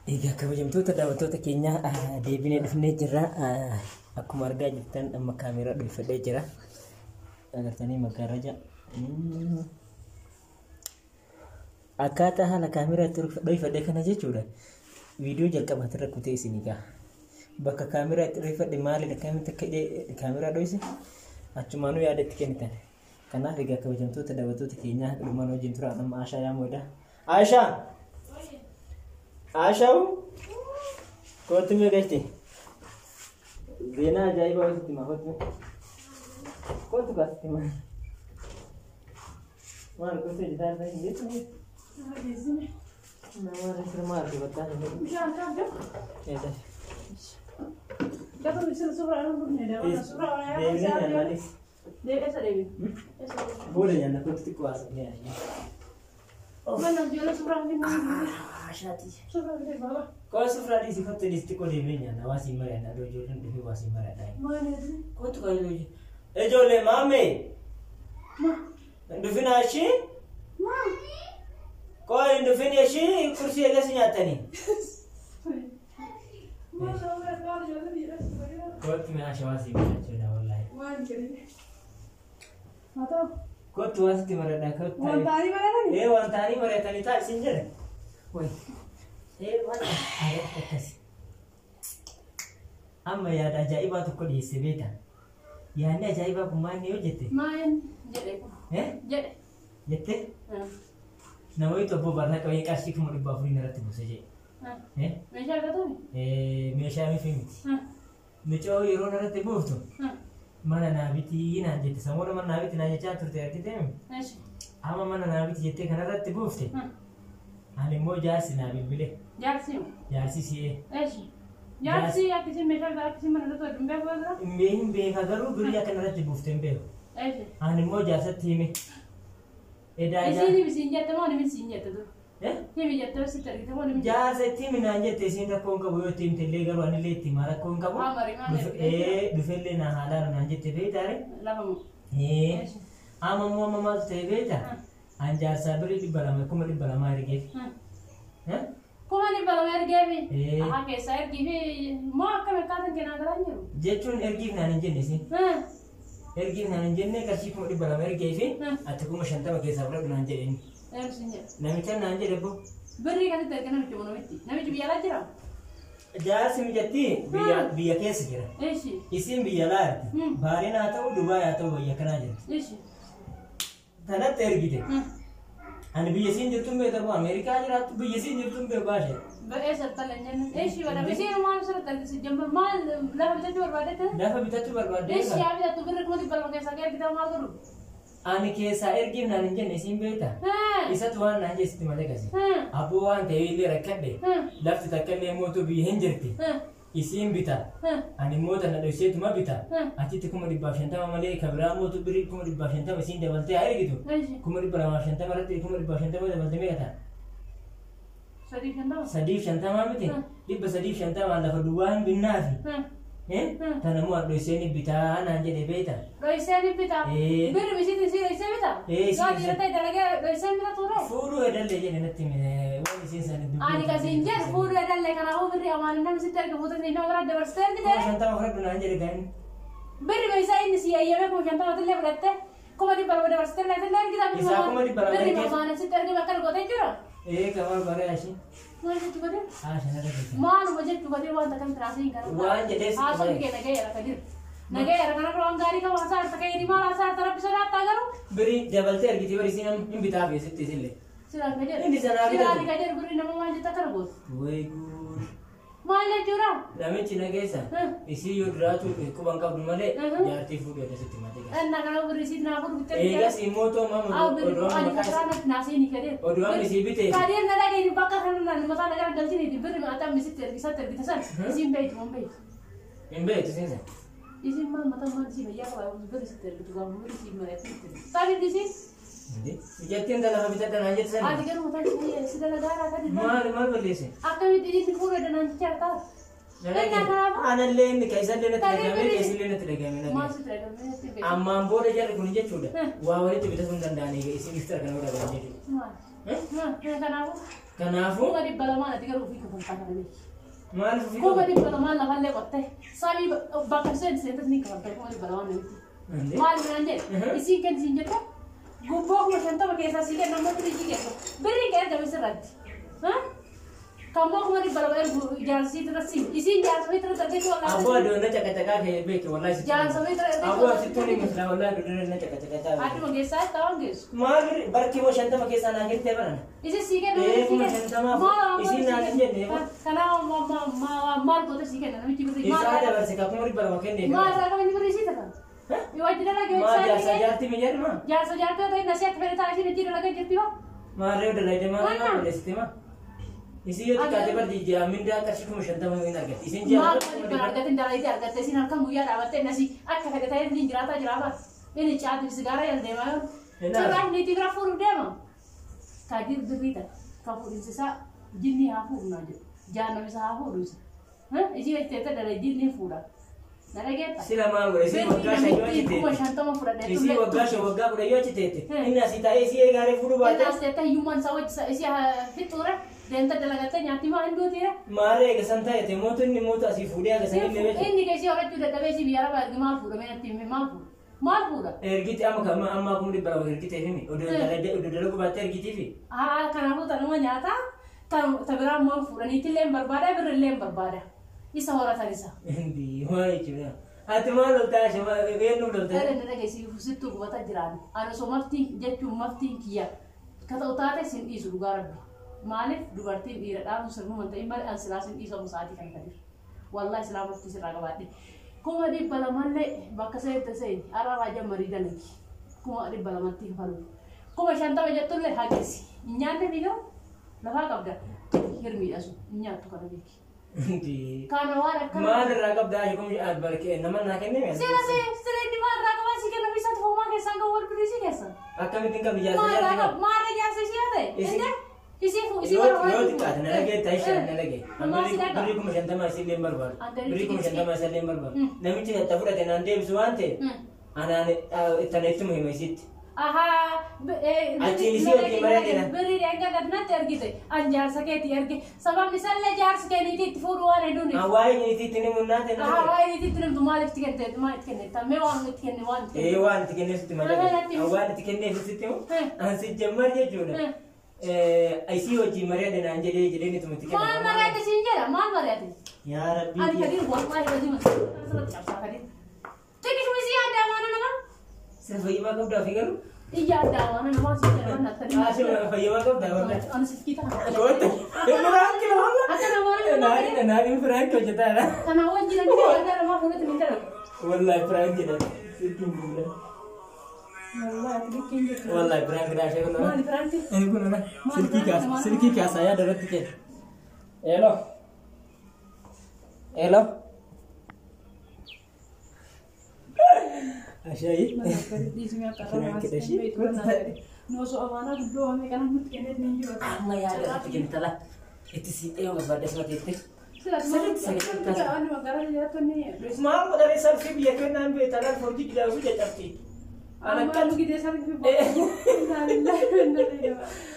Egaa kabajamtoota daawwattoota keenya deebinee dhufnee jirra. Akkuma argaa jirtan amma kaameeraa dhuunfadhee jira. Agartanii maggaaraja. Akkaataa haala kaameeraa itti dhuunfadhee kana jechuudha. Viidiyoo jalqabaatti rakkutee isin egaa. Bakka kaameeraa itti dhuunfadhe maali akkamitti akka kaameeraa dhuunfise achumaanuu yaadatti kennitan. Kanaaf egaa kabajamtoota daawwattoota keenya dhumaan wajjin tura amma Aashaa yaamuudha. Aashaa! Aashau kootu mee gashte zeenaa ajaa'ibaa wasitti himaa kootu kaasitti himaa maal gosa jitaa irra hin jettu nama reefira maal dibataa hin jedhu bishaan kaabdee gata misira suuraa irra bunne deemana suuraa wayyaa deemee nyaannanis deeqesa deebi booda nyaanna kootu xiqqoo haasofnee mana jala suuraa hin Ashati. Kau sufra di sifat tu di stick di belinya, nawasi mereka ada jualan di wasi mereka. Mana tu? Kau tu kau jual. Jual mame. Ma. Indufin ashi? Ma. Kau indufin ashi kursi aja senyata ni. Ma sama kau jual ni. Kau tu mana wasi mereka jual wallahi. Mana kiri? Mata. Kau tu wasi mereka kau. Wantari mereka ni? Wantari mereka ni tak sinjer. Woi, mana ayah kasih. Amma ya ada ajaibah tu kau di sebeta. Ya ni ajaibah pemain ni ojete. Main jete. Jete. Jete? Nama itu apa barang kau yang kasih kamu di bawah ini nanti bos aja. Mesha kata ni? Mesha ni film. Mesha hero nanti bos tu. Mana nabiti ina jete. Semua orang nabiti nanya catur tiada kita ni. Ama mana nabiti jete karena nanti bos tu. Ani mo jasi na bibile. Jasi. Jasi siye. Eshi. Jasi ya kisi mesha da kisi mana to dumbe badra. Mbe kagaru buri ya kana rati bufte mbe. Eshi. Ani mo jasa timi. Eda ja. Esi ni bisinja tamo ni bisinja to. Ni bi jatta si tar tamo ni. Jasa timi na jete sinda konka boyo tim tele garu ani le timara konka bo. Dufelle na halar na jete be tare. Lahamu. Ama mo mama te be ta. Anjar sabri di balama kuma di balama erge. Kuma di balama erge bi. Aha ke sair gibi mo akame katan kena garanyo. Jetun erge na ninjenne si. Erge na ninjenne kasi kuma di balama erge fi. Atu kuma shanta ke sabra na ninjenne. Sinja. Namicha na ninjenne bo. Berri kasi terkena bicu mono miti. Nami biya la jira. Jasi mijatti biya kesa jira. Eshi. Isim biya la. Barina atau Dubai atau biya kana jira. Eshi. Tanah tergite. Ane biasin jatuh be tahu Amerika aja ratu biasin jatuh be bahasa. Beresat talentnya. Eshi wana biasin rumah sana talent si jambal mal dah kita tu berbeda tu. Dah kita tu berbeda. Eshi abi tu bener kau di balang kesa kaya kita mal dulu. Ane kesa ergi nanya nesim be ta. Isa tuan nanya istimewa kasih. Abu wan tewili rekat deh. Lafti takkan nemu tu bihen jerti. Isim bita. Ani mota na dosi tu ma bita. Ati tu kuma di bashanta ma male kabra mo tu biri kuma di bashanta mesin de balte air gitu. Kuma di bashanta ma rati kuma di bashanta ma de balte me kata. Sadif shanta ma bitin. Di basadif shanta ma la faduan binnafi. Tanamu dosi ni bita na je de beta. Dosi ni bita. Biri mesin ni dosi bita. Gak dirata idalaga dosi bita tu re. Furu ada le je nanti me. Ani kasih injar furu ada le karena aku beri amanan nama sitar kebutuhan ini orang ada berster gitu. Shanta ma khadu na je de kan. Beri dosi ini sih ayah me kau shanta mati le berate. Kau mati baru ada berster le kita beri amanan sitar bakal kau tejura. Kamar bare ashi. Mana tu kau deh? Sana ada. Mana budget tu kau deh wan takkan terasa ingkar. Wan jadi. Asal ni kena gaya kadir. Nagaya karena kalau angkari kau asal pakai ini malah asal terap bisa rata garu. Beri jabal ter gitu beri sini imbita habis itu sini. Silang kadir. Ini sana kita. Silang kadir beri nama mana kita terbos. Woi gur. Mana curang? Kami Cina guys isi yudra tu ku bangka dumale jarti food ada seti mati guys. Nak kalau berisi nak aku bitter. Guys imoto mama. Odong makas. Nasi ni kadir. Odong isi bite. Kadir nada kayak dibakar kan nada masalah kan dalci ni diberi mata mesti bisa terbitasan. Isi mbak itu mbak. Mbak itu sih. Isi mama mata mana sih ya kalau beri seter itu kamu beri sih mereka. Tapi di sini. Jatin dalam habitat dan aja sana. Ada kan mata sih sudah negara kan. Mal beli sih. Akan itu pura dan nanti cerita. Anak lain kaisa lain kaisa lain tergami. Masuk tergami. Amma boleh jadi kunci sudah. Wah itu kita sundan dani isi mister kan udah jadi. Kenapa? Kanaafuu kuma dhibba lamaan ati garuu ofii kafaltaa kana beeki. maal fi kuma dhibba lamaan lafallee qottee sabii bakka seentatti ni kafaltaa kuma dhibba lamaan namitti. Maal biraan jedhe isiin kan isiin jettu gubboo kuma shantama keessaa sii kenna ammoo firijii keessa birrii kee ergame sirratti. Kamu kuma dhibba lama ergu jaarsi terasi isiin jaarsa terus tadi tu Allah. Abu ada nak cakap-cakap kayak begitu, wallahi. Jaarsa terus. Abu situ ni mesti wallahi dulu nak cakap-cakap. Aduh mengesah tahu guys. Mal barki mo shanta ma kesa na gitte bana. Isi sih kan. Kuma shanta ma. Isi na ni ne. Karena mal kota sih kan, kami cuma beri. Isa ada versi ka kuma riba ma kenne. Mal saya kami beri sih tak. Iwa tidak lagi. Ma jaarsa jaarti me jar ma. Jaarsa jaarti tu nasihat beri tak sih tidak lagi jadi apa? Ma reo dah lagi ma ma boleh ma. Isi yo tikate bar di jamin dah kasih kuma shanta ma ina gat. Isin jaarsa. Mal berarti tidak lagi jar gat. Isin kamu ya rawat nasi. Akka kata tadi ni jerata jerapa. Ini chat segara yang dema. Cerah ni tiga puluh dema. Kadir berita. Kapur sisa jinni hafur najo. Jangan bisa hafur bisa. Isi itu dari jinni fura. Naraget. Sila ma gure isi wagga shayo chite. Kuma shanta ma fura deh. Isi wagga gure yo chite. Inna sita isi gare furu bata. Inna sita human sawat isi hitura. Denta dalagate nyati ma indo tira. Mare ke santa ete moto ni moto asi fudia ke sani lebe. Ini kasi orang sudah tahu si biara bagi mal fura mana tim mal fura. Mal fura. Ergiti amma kum di bawah ergiti ini. Udah dulu bata ergiti fi. Karena aku tahu nyata. Kan tabra mal fura ni tilem berbada berlem berbada. Isa orang tadi sa. Hindi, why cuma. Ati malu ta sama enu dulu ta. Ada nada kasi situ buat ajaran. Ada so mafti jadi mafti kia. Kata utara sin isu lugar. Malif dubartiin dhiiradhaan sirnu wanta hin bari ansilaasin dhiisoo musaatii kan kadir wallahi islaam mufti sirraa qabaadhe kuma dhibba lamallee bakka seette seeni ara raajaa mariidanaki kuma dhibba lamatti kafalu kuma shantama jettullee hageesi nyaanne biyyoo lafaa qabda hirmiidhasu nyaattu kana beeki kana waan akkana maal irraa qabdaa kum barke nama naa kennee sira inni maal irraa qabaa si kenna bisaati homaa keessaan kan wal birii si keessa akkamittiin qabi jaarsa maal jaarsa ishee ta'e Yo tikat na lagi taisha na lagi. Beri kum shantama isi lembar bar. Beri kum shantama isi lembar bar. Nami cina tafura tenan dem suante. Ana itana itu muhim isit. Aha. Aci isi oke mana dena. Beri dia enggak kadna tergite. Anjar sakit tergi. Sabab misalnya jar sakit ini tifuruan itu nih. Awai ini titini munna tena. Awai ini titini tumal tikente tumal tikente. Tapi wan tikente wan. Wan tikente situ mana. Awai tikente situ. Ansi jamar je juna. Aisi wajib Maria dan Anjali jadi ni tuh tiket. Mal Maria tu sinjera, mal Maria tu. Ya Rabbi. Ani kadir buat Maria baju mas. Sangat capsa kadir. Tapi cuma sih ada mana nama? Sefayima kau dah fikir? Iya ada mana nama sih jangan nak tadi. Sefayima kau dah mana? Anu sih kita. Kau tu. Yang mana kira mana? Ada nama mana? Nari Frank kau jeta lah. Karena wajib nanti ada nama boleh tu minta. Wallahi Frank kita. Situ bulan. Wallahi Frank dah saya kena. Mal Frank. Ini pun mana? Silki kas saya darat tiket. Hello. Hello. Asyik. Di sini apa? Nusu amanah dulu kami kan mungkin ada ninju. Amma ya ada tiket telah. Itu sih yang berada seperti itu. Selamat anu magaran ya tu ni. Mau dari selfie biar kena ambil tangan foto kita sudah capti. Anak kan kita selfie.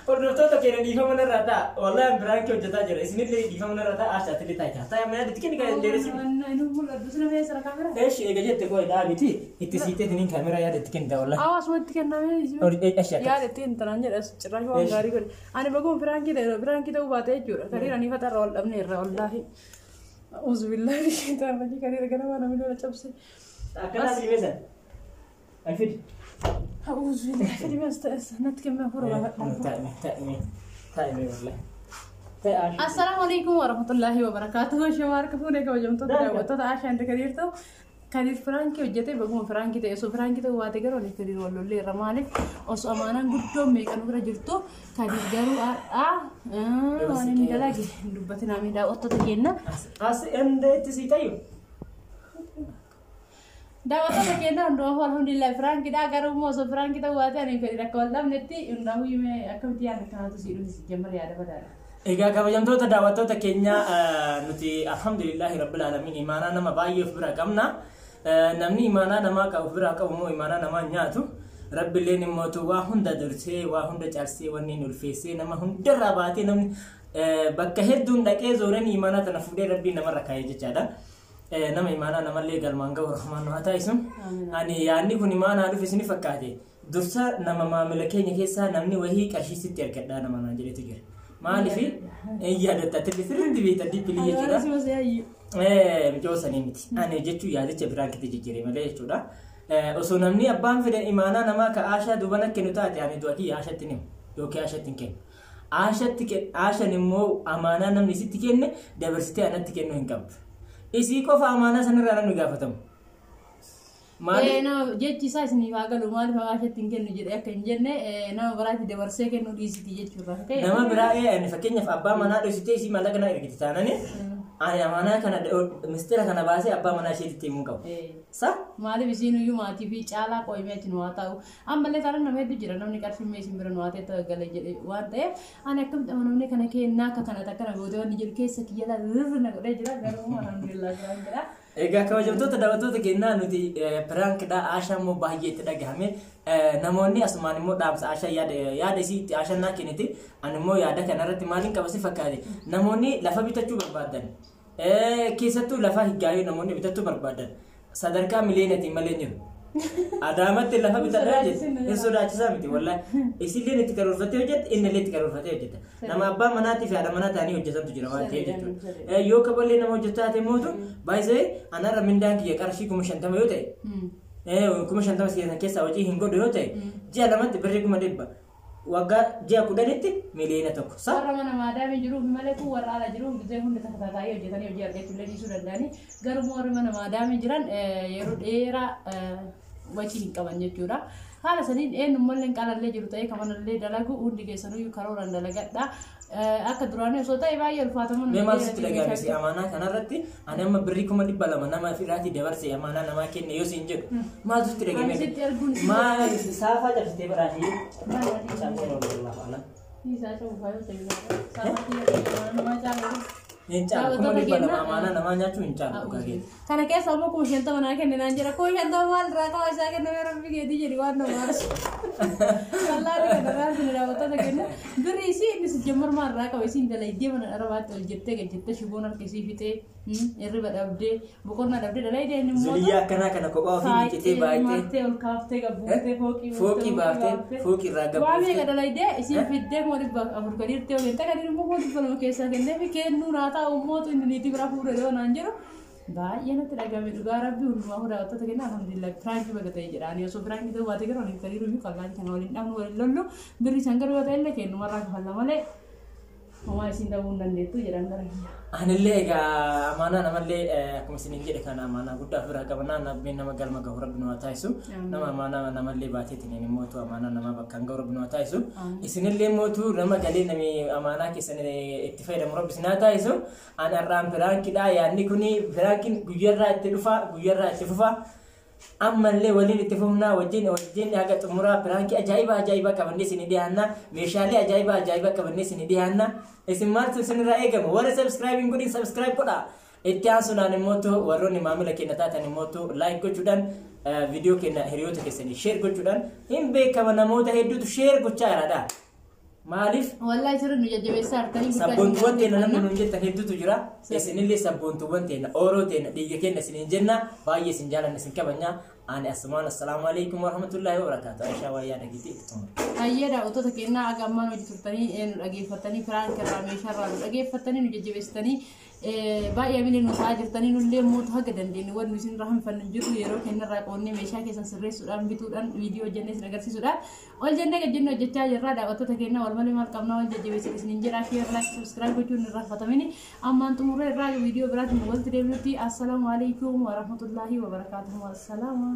और दोस्तों तो केरल दिखा मना रहता वाला ब्रांड क्यों जता जरा इसमें ले दिखा मना रहता आज आते लेता है था मैं दिख नहीं कर ले रही इन्हों बोला दूसरा में सर कैमरा ऐश एक जैसे कोई दाबी थी इतनी सीटे थी नहीं कैमरा यार दिख नहीं था वाला आवाज मत करना है इसमें और ऐश यार तीन तरह जरा चला हुआ गाड़ी कर आने बगों फ्रांकी तो बात है जो करी रानी फता रोल अपने रोल ला है उस बिल्ला की तो मजी करी रखना वाला मिलो चप से अकला सी वैसा आई फिर أعوذ بالله كذي بس نتكلم فرغة تايمي والله السلام عليكم ورحمة الله وبركاته شوار كفوني كوجم تطلع وتطلع عشان تكرير تو كرير فرانكي وجتي بقوم فرانكي تو يسوع فرانكي تو واتي كرو نكرير والله لي رمالك أسو أمانة قدوم ميكانو كرا جرتو كرير جارو أنا ميدا لagi لبتنا ميدا أوتو تجينا أنده تسيتايو Dapat apa kena udah alhamdulillah Frank kita agar rumah so Frank kita buat ani kira kolam neti udah hui me aku tiada kan tu sih jammer ya ada pada. Ega kabajam tu terdapat tu terkenya nuti alhamdulillah rabbil alamin imana nama bayi ufra kamna namni imana nama ka ufra ka umu imana nama nyatu rabbileen immoo waa hunda dursee waa hunda caalsee wanni ulfeessee nama hunda rabaatee namni bakka hedduun dhaqee zooranii imaanaa tana fuudhee rabbiin namarra kaayee jechaadha. Nama imaanaa namallee galmaan ga'u rahmaan haa taasisu. Ani yaadni kun imaanaa dhufe isin fakkaate dursa nama maamila keenya keessaa namni wahii qarshii sitti argadhaa nama naan jedhetu jira. Maaliif yaadatta sirriitti beekta dippilii jechuudha. Mijoosanii miti. Ani jechuun yaadicha biraan kitti jijjiiree malee jechuudha. Osoo namni abbaan fedhe imaanaa namaa ka aashaa duubana kennu taate ani du'atii aashatti ni yookiin aashatti hin kennu. Aashan immoo amaanaa namni sitti kenne dabarsitee anatti kennuu hin qabdu. Isii qofa amaanaa sanarraa namni gaafatamu. Nama jechi isaa isin ifaa galu maaliif aashatti hin kennu jedhee akka hin jenne nama biraatti dabarsee kennuu dhiisiti jechuudha. Nama biraa fakkeenyaaf abbaa manaa dhoksitee isii maallaqa na ergiti taanani ani amaanaa kana mistira kana baasee abbaa manaa isheetitti himuu qabu. Maaliif isiin iyyuu maatii fi caalaa qo'imee achi nu haa ta'u. Ammallee taanaan nama hedduu jira namni qarshii meeshin bira nu haa ta'e galee jedhee waan ta'eef ani akkamitti amanamne kana kennaa akka kana takka na gootee wanni jiru keessa kiyyala rirri na godhee jira garuu alhamdulillah jiraan jedha. Egaa kabajamtoota daawwattoota kennaa nuti piraankiidha aashaa immoo baay'ee itti dhagahame namoonni asumaan immoo dhaamsa aashaa yaada isii itti aashaa naa kennite ani immoo yaada kanarratti maaliin qabasi fakkaate namoonni lafa bitachuu barbaadan keessattuu lafa higgaayuu namoonni bitachuu barbaadan sadarkaa miliyoonatiin malee jiru. Adaamatti lafa bitadhaa jechuudha. Hin sodaachisaa miti wallahi. Isilleen itti karoorfatee hojjeta inni illee itti karoorfatee hojjeta. Nama abbaa manaatii fi haadha manaa ta'anii hojjetantu jira waan ta'eef jechuudha. Yoo kaballee nama hojjetaa ta'e mootu baay'isee anarra mindaan kiyya qarshii 50,000 yoo ta'e 50,000 keessaa hojii hin godhu yoo ta'e ji'a lamatti birrii 100,000 waggaa ji'a 10tti miliyoona tokko. Warra mana maadaamii jiruuf malee kun warra ala jiruuf gisee hundi takka taa'ee hojjetanii hojii argachuu illee dhiisuu danda'anii garuu warri mana maadaamii jiran yeroo dheeraa wajjin hin qaban jechuudha. Haala saniin eenyummallee qaalallee jiru ta'ee kamanallee dalagu hundi keessanuu karooraan dalagadha. Akka duraanii osoo ta'e baay'ee ulfaatamu. Mee maal sitti dhagahamisi amaanaa kanarratti ani amma birrii 200,000 nama ofirraatti dabarsee amaanaa namaa kenne yoo siin jedhu maal sitti dhagahame? Maal saafaa cabsitee badhaashee? Isaa cuunfaa yoo ta'e saafaa namaa caalaa. Hincaal kuma dhibba lama amaanaa namaa nyaachuu hincaal dhugaagee. Kana keessa ammoo 50 naa kenne naan jira 50 maal irraa qaba isaa kenname rabbi keetii jedhi waan nama aarsu. Wallahi kana raasni daawwattoota kenna birrii isii inni sijjammar maal irraa qaba isiin dalaydee mana dharabaatti ol jettee gajjettee shiboon harka isii fixee irriba dhabdee boqonnaa dhabdee dalaydee inni immoo zuliyyaa akkanaa kana kophaa ofii miicitee baay'ee ol kaaftee gabbuutee fooqii baaftee fooqii irraa gabbuutee waan meeqa dalaydee isiin fiddee moo dhibba afur gadiirtee ogeessa kan immoo moo dhibba lama keessaa kennee fi kennuu naa ta'u mootu inni niitii bira fuudhee yoo naan jedhu baay'ee natti dhagahame dhugaa rabbi hundumaa daawwattoota kenna alhamdulillah firaanki baga ta'e jedhaani osoo firaanki ta'uu baate garuu ani kariiruu fi qallaan kana waliin dhabnu waliin lollu birri san garuu yoo ta'e illee kennumarraa kafalla malee homaa isin ta'uu hin dandeettu jedhan gara kiyya. Anillee egaa amaanaa namallee akkuma isiniin jedhe kana amaanaa guddaa ofirraa qabannaa nabbeen nama galma gahu rabbi nu haa taasisu nama amaanaa namallee baateetiin mootu amaanaa nama bakkaan gahu rabbi nu haa taasisu isinillee mootu nama galee nami amaanaa keessan itti fayyadamu rabbi isin haa taasisu ani har'aan firaankiidha yaadni kuni firaankiin guyyarraa itti dhufa guyyaarraa itti fufa ammallee waliin itti fufnaa wajjin haga xumuraa firaankii ajaa'iba qabannee isin dhiyaanna meeshaalee ajaa'iba qabannee isin dhiyaanna isin maaltu isinirraa eegamu warra subscribing godhin subscribe godha itti aansuudhaan immoo warroonni maamila keenya taatan immoo like gochuudhaan viidiyoo keenya hiriyoota keessanii share gochuudhaan hin beekama namoota hedduutu share gochaa jiraadha. Maaliif? Wallahi sirri nu jajjabeessaa harkanii guddaa. Sabboontuuwwan teena namni nuun jettan hedduutu jira. Isinillee sabboontuuwwan teena ooroo teena dhiiga keenya isiniin jenna baay'ee isin jaalanna isin kabanya. Ani asumaan assalaamu alaikum warahmatullahi wabarakatuh. Aishaa wayyaa dhagiitii itti tumura. Hayyeedha otota kennaa aga ammaan hojii turtanii nu dhageeffatanii firaanka irraa meeshaarraa nu dhageeffatanii nu jajjabeessitanii baay'ee abinee nu ta'aa jirtanii nullee mootu haga dandeenye wanni isin irraa hinfannu jiru yeroo kennarraa qoonnee meeshaa keessan sirreessuudhaan bituudhaan viidiyoo hojjennee isin agarsiisuudhaan ol jennee gajjennee hojjechaa jirra daawwattoota kennaa wal malee maal qabnaa wal jajjabeessin isiniin jedhaa share like subscribe gochuun irraa fatamini ammaan xumurree irraa viidiyoo biraatiin walitti deebinutti assalaamu alaikum warahmatullahi wabarakatuh wassalaama.